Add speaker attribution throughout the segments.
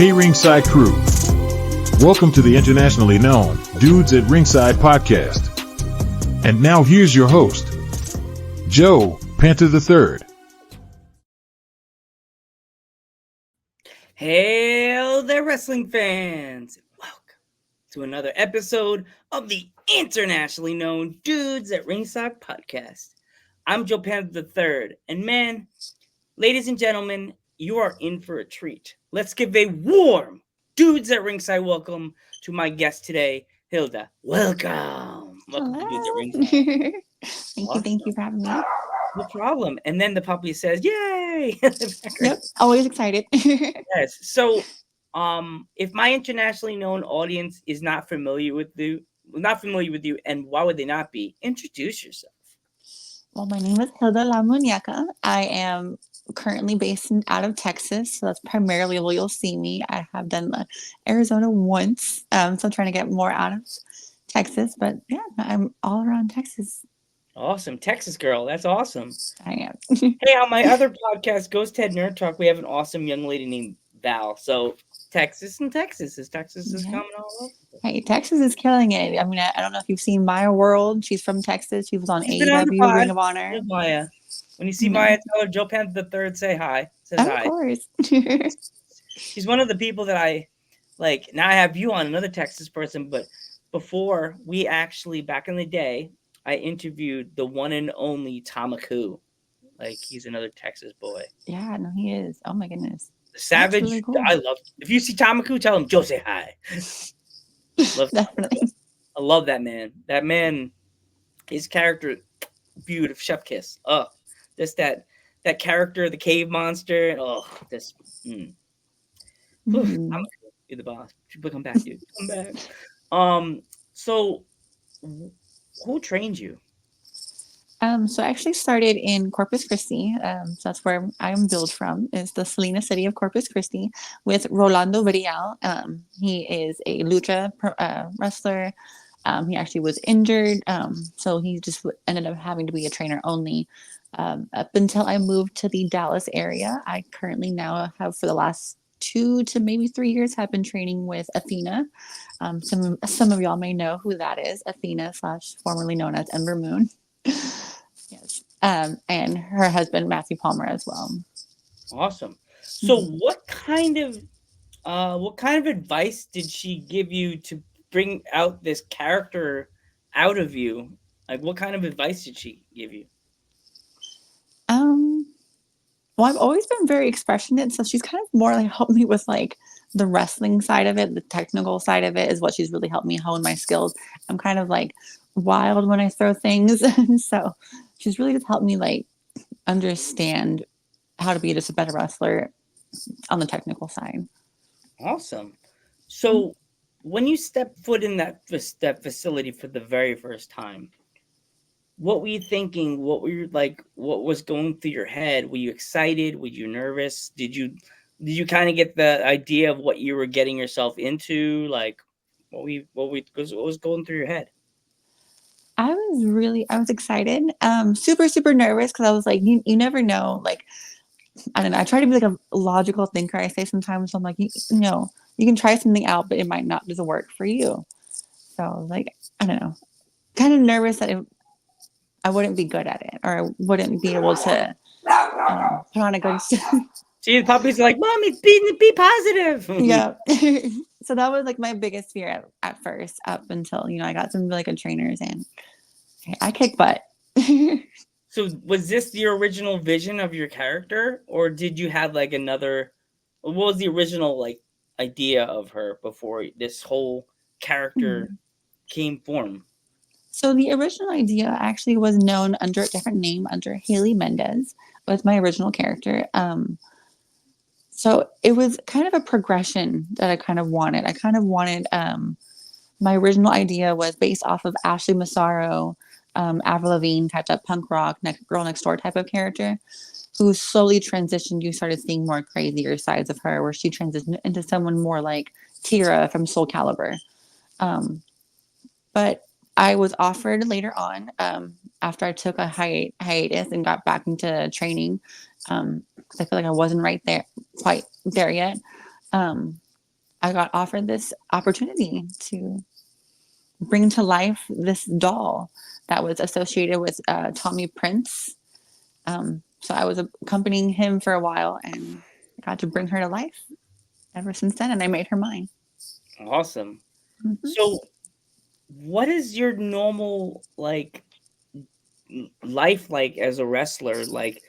Speaker 1: Hey Ringside crew, welcome to the internationally known Dudes at Ringside podcast. And now here's your host, Joe Panther III.
Speaker 2: Hail there, wrestling fans! Welcome to another episode of the internationally known Dudes at Ringside podcast. I'm Joe Panther III, and man, ladies and gentlemen, you are in for a treat. Let's give a warm Dudes at Ringside welcome to my guest today, Hilda. Welcome. Welcome to Dudes at Ringside.
Speaker 3: Thank you for having me.
Speaker 2: No problem. And then the puppy says, "Yay!"
Speaker 3: Yep, always excited.
Speaker 2: Yes. So, if my internationally known audience is not familiar with you, and why would they not be? Introduce yourself.
Speaker 3: Well, my name is Hilda La Muñeca. I am currently based out of Texas, so that's primarily where you'll see me. I have done Arizona once, so I'm trying to get more out of Texas. But yeah, I'm all around Texas.
Speaker 2: Awesome, Texas girl. That's awesome.
Speaker 3: I am.
Speaker 2: Hey, on my other podcast, Ghost Head Nerd Talk, we have an awesome young lady named Val. So Texas is coming all over.
Speaker 3: Hey, Texas is killing it. I mean, I don't know if you've seen Maya World. She's from Texas. She was on
Speaker 2: She's been on the
Speaker 3: AEW
Speaker 2: pod.
Speaker 3: Ring of Honor.
Speaker 2: Maya. When you see Maya, tell her Joe Panther III say hi. Says
Speaker 3: Of
Speaker 2: hi.
Speaker 3: course.
Speaker 2: She's one of the people that I like. Now I have you on, another Texas person, but before we actually, back in the day, I interviewed the one and only Tamaku. Like, he's another Texas boy.
Speaker 3: Yeah, no, he is. Oh my goodness.
Speaker 2: Savage.
Speaker 3: Really cool.
Speaker 2: I love. If you see Tamaku, tell him Joe say hi.
Speaker 3: Definitely.
Speaker 2: I love that man. That man, his character, beautiful. Chef kiss. Oh, just that character, the cave monster. Oh, this. Tamaku, you're the boss. Come back, dude. Come back. So who trained you?
Speaker 3: So I actually started in Corpus Christi. So that's where I'm billed from, is the Salina city of Corpus Christi, with Rolando Villarreal. He is a lucha wrestler. He actually was injured. So he just ended up having to be a trainer only. Up until I moved to the Dallas area, I currently now have, for the last 2 to maybe 3 years, have been training with Athena. Some of y'all may know who that is. Athena / formerly known as Ember Moon. Yes. And her husband Matthew Palmer as well.
Speaker 2: Awesome. So what kind of advice did she give you to bring out this character out of you? Like, what kind of advice did she give you?
Speaker 3: Well, I've always been very expressionate, so she's kind of more like helped me with like the wrestling side of it. The technical side of it is what she's really helped me hone my skills. I'm kind of like wild when I throw things, so she's really just helped me like understand how to be just a better wrestler on the technical side.
Speaker 2: Awesome. So when you stepped foot in that facility for the very first time, what were you thinking? What were you like? What was going through your head? Were you excited? Were you nervous? Did you kind of get the idea of what you were getting yourself into? Like, what was going through your head?
Speaker 3: I was excited. Super nervous because I was like, you never know. Like, I don't know. I try to be like a logical thinker. I say sometimes, so I'm like, you know, you can try something out, but it might not just work for you. So like, I don't know, kind of nervous that I wouldn't be good at it, or I wouldn't be able to put on a good.
Speaker 2: See, the puppies are like, "Mommy, be positive."
Speaker 3: Yeah. So that was like my biggest fear at first, up until I got some really good trainers and I kick butt.
Speaker 2: So was this your original vision of your character, or did you have like another? What was the original like idea of her before this whole character came form?
Speaker 3: So the original idea actually was known under a different name, under Haley Mendez, was my original character. So it was kind of a progression that I kind of wanted. My original idea was based off of Ashley Massaro, Avril Lavigne type of punk rock, girl next door type of character, who slowly transitioned. You started seeing more crazier sides of her, where she transitioned into someone more like Tira from Soul Calibur. But I was offered later on, after I took a hiatus and got back into training, because I feel like I wasn't quite there yet. I got offered this opportunity to bring to life this doll that was associated with Tommy Prince. So I was accompanying him for a while and I got to bring her to life ever since then, and I made her mine.
Speaker 2: Awesome.
Speaker 3: Hmm.
Speaker 2: So, what is your normal like life like as a wrestler? Like,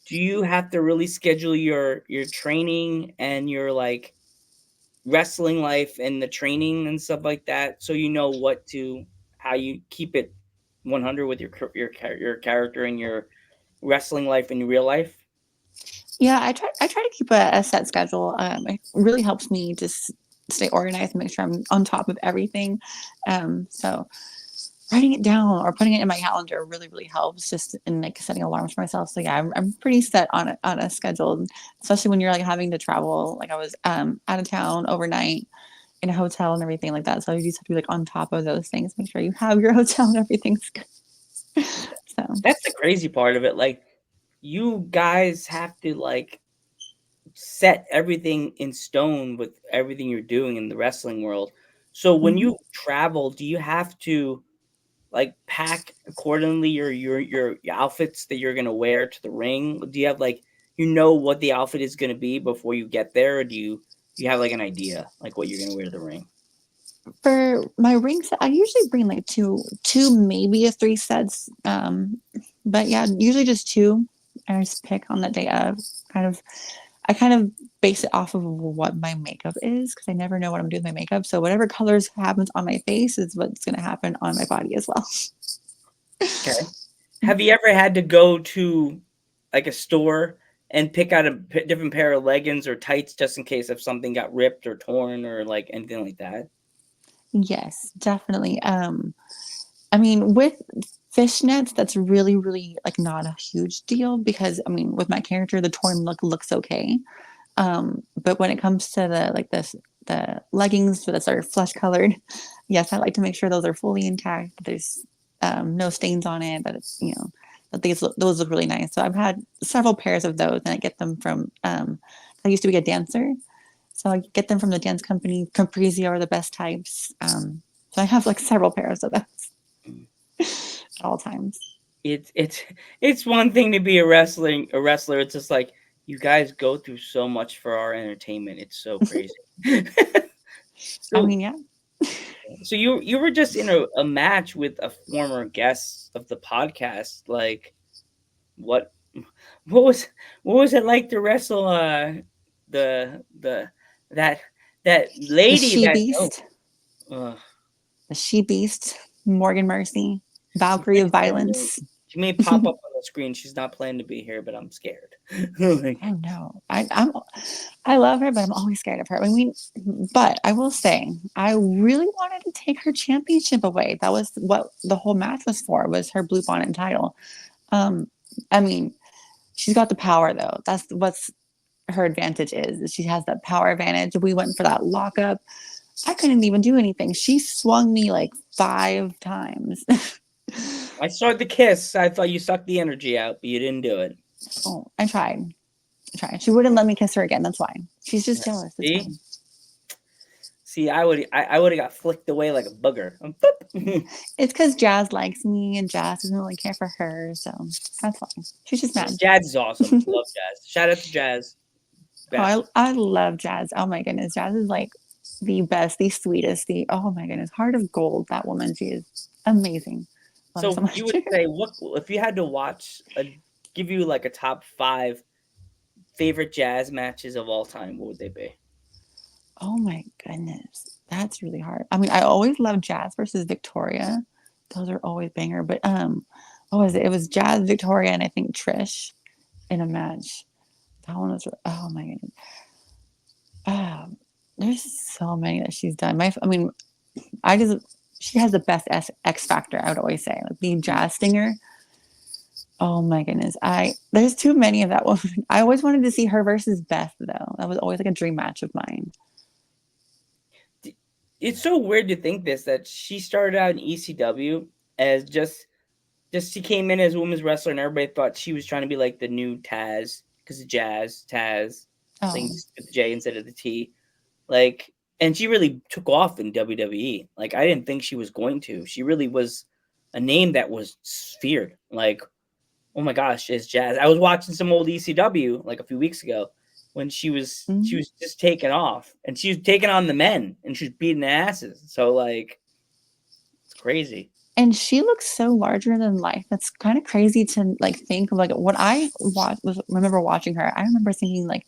Speaker 2: do you have to really schedule your training and your like wrestling life and the training and stuff like that, so you know what to how you keep it 100 with your character and your wrestling life in real life?
Speaker 3: Yeah, I try to keep a set schedule. It really helps me just stay organized and make sure I'm on top of everything. So writing it down or putting it in my calendar really helps, just in like setting alarms for myself. So yeah, I'm pretty set on a schedule, especially when you're like having to travel. Like I was out of town overnight in a hotel and everything like that. So you just have to be like on top of those things, make sure you have your hotel and everything's good. So
Speaker 2: That's the crazy part of it. Like, you guys have to like set everything in stone with everything you're doing in the wrestling world. So when
Speaker 3: mhm.
Speaker 2: you travel, do you have to like pack accordingly your outfits that you're gonna wear to the ring? Do you have like, you know what the outfit is gonna be before you get there, or do you have like an idea like what you're gonna wear to the ring?
Speaker 3: For my ring set, I usually bring like two, maybe a three sets. But yeah, usually just two. I just pick on the day of. Kind of, I kind of base it off of what my makeup is because I never know what I'm doing with my makeup. So whatever colors happens on my face is what's going to happen on my body as well.
Speaker 2: Okay. Have you ever had to go to like a store and pick out a different pair of leggings or tights just in case if something got ripped or torn or like anything like that?
Speaker 3: Yes, definitely. I mean, with fishnets, that's really like not a huge deal because I mean, with my character, the torn look looks okay. But when it comes to the leggings that are flesh colored, yes, I like to make sure those are fully intact. That there's no stains on it. That it's that those look really nice. So I've had several pairs of those, and I get them from. I used to be a dancer, so I get them from the dance company. Caprizia are the best types. So I have like several pairs of those
Speaker 2: Mm.
Speaker 3: at all times.
Speaker 2: It's it's one thing to be a wrestler. It's just like you guys go through so much for our entertainment. It's so crazy.
Speaker 3: I
Speaker 2: so
Speaker 3: mean, yeah.
Speaker 2: so you were just in a match with a former guest of the podcast. Like, what what was what was it like to wrestle the that that
Speaker 3: The
Speaker 2: lady
Speaker 3: she
Speaker 2: that oh
Speaker 3: beast,
Speaker 2: uh,
Speaker 3: the she beast, Morgan Mercy,
Speaker 2: she
Speaker 3: Valkyrie
Speaker 2: may,
Speaker 3: of Violence.
Speaker 2: she may pop up on the screen. She's not planning to be here, but I'm scared. Like,
Speaker 3: I know. I love her, but I'm always scared of her. I mean, but I will say, I really wanted to take her championship away. That was what the whole match was for, was her blue bonnet title. Um, I mean, she's got the power though. That's what's her advantage is she has that power advantage. We went for that lockup. I couldn't even do anything. She swung me like 5 times.
Speaker 2: I saw the kiss. I thought you sucked the energy out, but you didn't do it.
Speaker 3: Oh, I tried. I tried. She wouldn't let me kiss her again. That's why. She's just jealous. It's
Speaker 2: See,
Speaker 3: fine.
Speaker 2: see, I would have got flicked away like a booger. Boop.
Speaker 3: It's because Jazz likes me and Jazz doesn't really care for her, so that's fine. She's just mad.
Speaker 2: Jazz is awesome. Love Jazz. Shout out to Jazz.
Speaker 3: Oh,
Speaker 2: Best.
Speaker 3: I love Jazz. Oh my goodness, Jazz is like the best, the sweetest, the oh my goodness, heart of gold. That woman, she is amazing. Love her so
Speaker 2: So you
Speaker 3: much.
Speaker 2: would say, what if you had to watch give you like a top 5 favorite jazz matches of all time? What would they be?
Speaker 3: Oh my goodness, that's really hard. I mean, I always love Jazz versus Victoria. Those are always banger. But what was it? It was Jazz, Victoria, and I think Trish in a match. That one was oh my goodness. Um, there's so many that she's done. I mean, I just she has the best X factor. I would always say, like the jazz stinger. Oh my goodness, I there's too many of that woman. I always wanted to see her versus Beth though. That was always like a dream match of mine.
Speaker 2: It's so weird to think this, that she started out in ECW as just she came in as a women's wrestler and everybody thought she was trying to be like the new Taz because of Jazz Taz,
Speaker 3: Oh,
Speaker 2: things with the J instead of the T. Like, and she really took off in WWE. Like I didn't think she was going to. She really was a name that was feared. Like, oh my gosh, it's Jazz. I was watching some old ECW like a few weeks ago when she
Speaker 3: Mhm.
Speaker 2: was just taking off, and she was taking on the men, and she was beating their asses. So like, it's crazy.
Speaker 3: And she looks so larger than life. That's kind of crazy to like think of. Like when I remember watching her, I remember thinking like,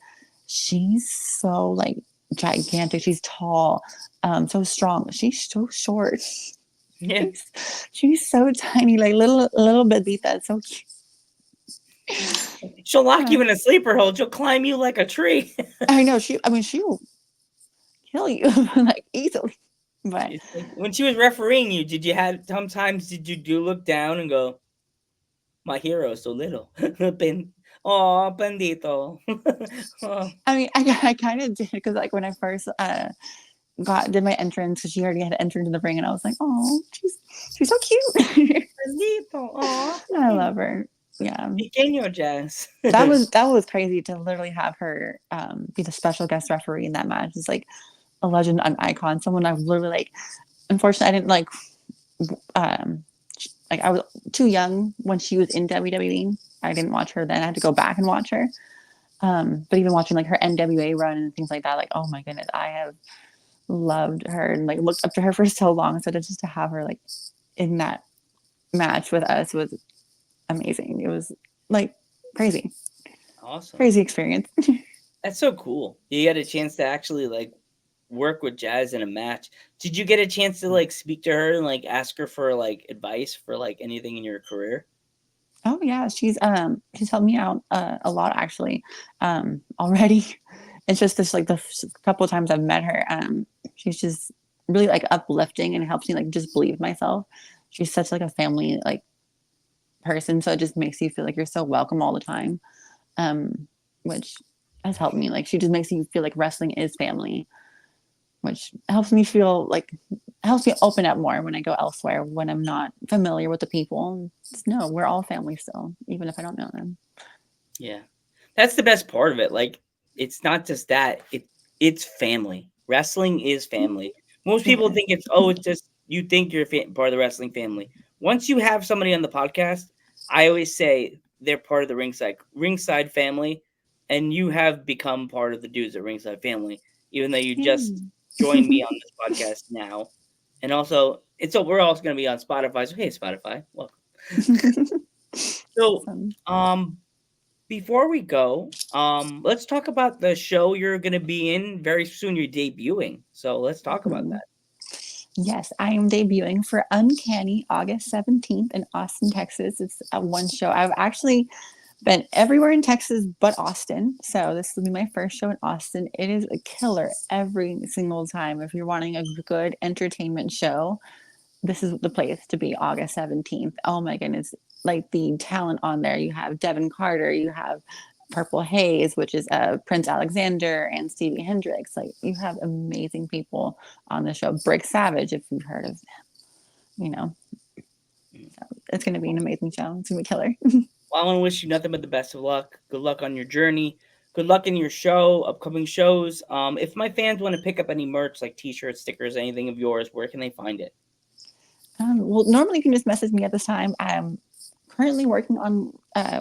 Speaker 3: she's so like gigantic. She's tall, so strong. She's so short.
Speaker 2: Yeah,
Speaker 3: She's so tiny, like little Bedita. It's so cute.
Speaker 2: she'll lock
Speaker 3: Yeah.
Speaker 2: you in a sleeper hold. She'll climb you like a tree.
Speaker 3: I know she. I mean, she will kill you like easily. But
Speaker 2: When she was refereeing you, did you have sometimes did you do look down and go, my hero is so little? Oh, bandito. Oh,
Speaker 3: I mean, I kind of did because like when I first did my entrance, because she already had entered into the ring, and I was like, oh, she's so cute.
Speaker 2: bandito. Oh,
Speaker 3: I love her. Yeah,
Speaker 2: pequeño Jazz.
Speaker 3: that was crazy to literally have her be the special guest referee in that match. It's like a legend, an icon, someone I've literally like. Unfortunately, I didn't um like I was too young when she was in WWE. I didn't watch her then. I had to go back and watch her. But even watching like her NWA run and things like that, like oh my goodness, I have loved her and like looked up to her for so long. So just to have her like in that match with us was amazing. It was like crazy,
Speaker 2: Awesome.
Speaker 3: crazy experience.
Speaker 2: That's so cool. You had a chance to actually like work with Jazz in a match. Did you get a chance to like speak to her and like ask her for like advice for like anything in your career?
Speaker 3: Oh yeah, she's helped me out a lot actually already. It's just this like the couple of times I've met her, she's just really like uplifting and helps me like just believe myself. She's such like a family like person, so it just makes you feel like you're so welcome all the time, which has helped me. Like she just makes you feel like wrestling is family, which helps me open up more when I go elsewhere when I'm not familiar with the people. Just know we're all family still, even if I don't know them.
Speaker 2: Yeah. That's the best part of it. Like it's not just that. It's family. Wrestling is family. Most
Speaker 3: It
Speaker 2: people
Speaker 3: is.
Speaker 2: think it's oh, it's just you think you're part of the wrestling family. Once you have somebody on the podcast, I always say they're part of the Ringside family, and you have become part of the dudes at Ringside family, even though you just
Speaker 3: Yay.
Speaker 2: joined me on this podcast now. And also, it's we're also going to be on Spotify. So hey, Spotify, welcome. So,
Speaker 3: Awesome.
Speaker 2: um, before we go, let's talk about the show you're going to be in very soon. You're debuting, so let's talk about
Speaker 3: Mhm.
Speaker 2: that.
Speaker 3: Yes, I am debuting for Uncanny August 17th in Austin, Texas. It's a one show. I've actually been everywhere in Texas but Austin. So this will be my first show in Austin. It is a killer every single time. If you're wanting a good entertainment show, this is the place to be August 17th. Oh my goodness. Like the talent on there. You have Devin Carter, you have Purple Haze, which is Prince Alexander and Stevie Hendricks. Like you have amazing people on the show. Brick Savage, if you've heard of him, so it's going to be an amazing show. It's going to be killer.
Speaker 2: Well, I want to wish you nothing but the best of luck. Good luck on your journey. Good luck in your show, upcoming shows. If my fans want to pick up any merch like T-shirts, stickers, anything of yours, where can they find it?
Speaker 3: Well, normally you can just message me at this time. I'm currently working on,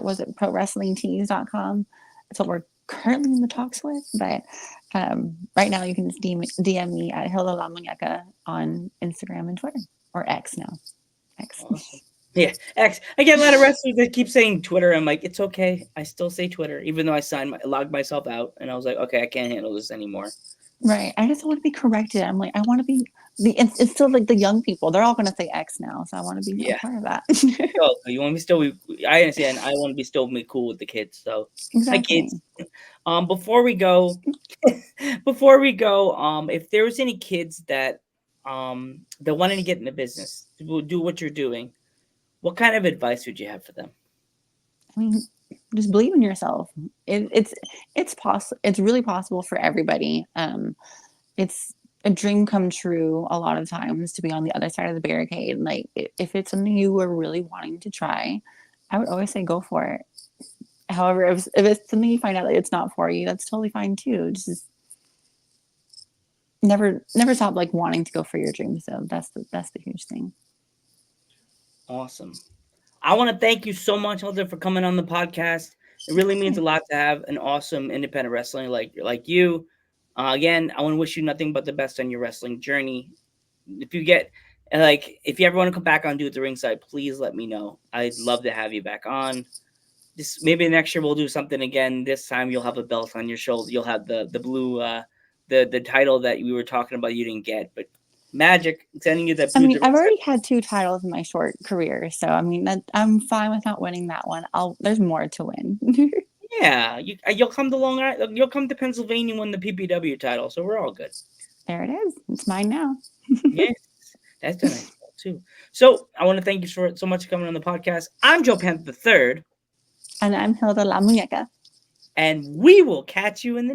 Speaker 3: was it prowrestlingtees.com? That's what we're currently in the talks with. But right now you can just DM me at Hilda La Muñeca on Instagram and Twitter, or X now. X.
Speaker 2: Awesome. Yeah, X. I get a lot of wrestlers that keep saying Twitter. I'm like, it's okay. I still say Twitter, even though logged myself out, and I was like, okay, I can't handle this anymore.
Speaker 3: Right. I just want to be corrected. I'm like, I want to be it's still like the young people. They're all going to say X now. So I want to be a
Speaker 2: Yeah.
Speaker 3: part of that.
Speaker 2: So you want me still? I understand. I want to be still be cool with the kids. So, hi
Speaker 3: Exactly.
Speaker 2: kids. Before we go, if there was any kids that that wanted to get in the business, do what you're doing, what kind of advice would you have for them?
Speaker 3: I mean, just believe in yourself. It's possible. It's really possible for everybody. It's a dream come true a lot of times to be on the other side of the barricade. Like if it's something you were really wanting to try, I would always say go for it. However, if it's something you find out that it's not for you, that's totally fine too. Just never stop like wanting to go for your dreams. So that's the huge thing.
Speaker 2: Awesome. I want to thank you so much, Hilda, for coming on the podcast. It really means a lot to have an awesome independent wrestling like you. Again, I want to wish you nothing but the best on your wrestling journey. If you get if you ever want to come back on Do It the Ringside, please let me know. I'd love to have you back on. This maybe next year we'll do something again. This time you'll have a belt on your shoulder. You'll have the blue the title that we were talking about you didn't get, but Magic sending you that.
Speaker 3: I mean, I've already had 2 titles in my short career, so I mean, I'm fine with not winning that one. There's more to win.
Speaker 2: Yeah, you'll come to Long Island. You'll come to Pennsylvania and win the PPW title, so we're all good.
Speaker 3: There it is. It's mine now.
Speaker 2: Yes, that's a nice belt too. So I want to thank you for so much coming on the podcast. I'm Joe Panther III,
Speaker 3: And I'm Hilda La Muñeca.
Speaker 2: and we will catch you in the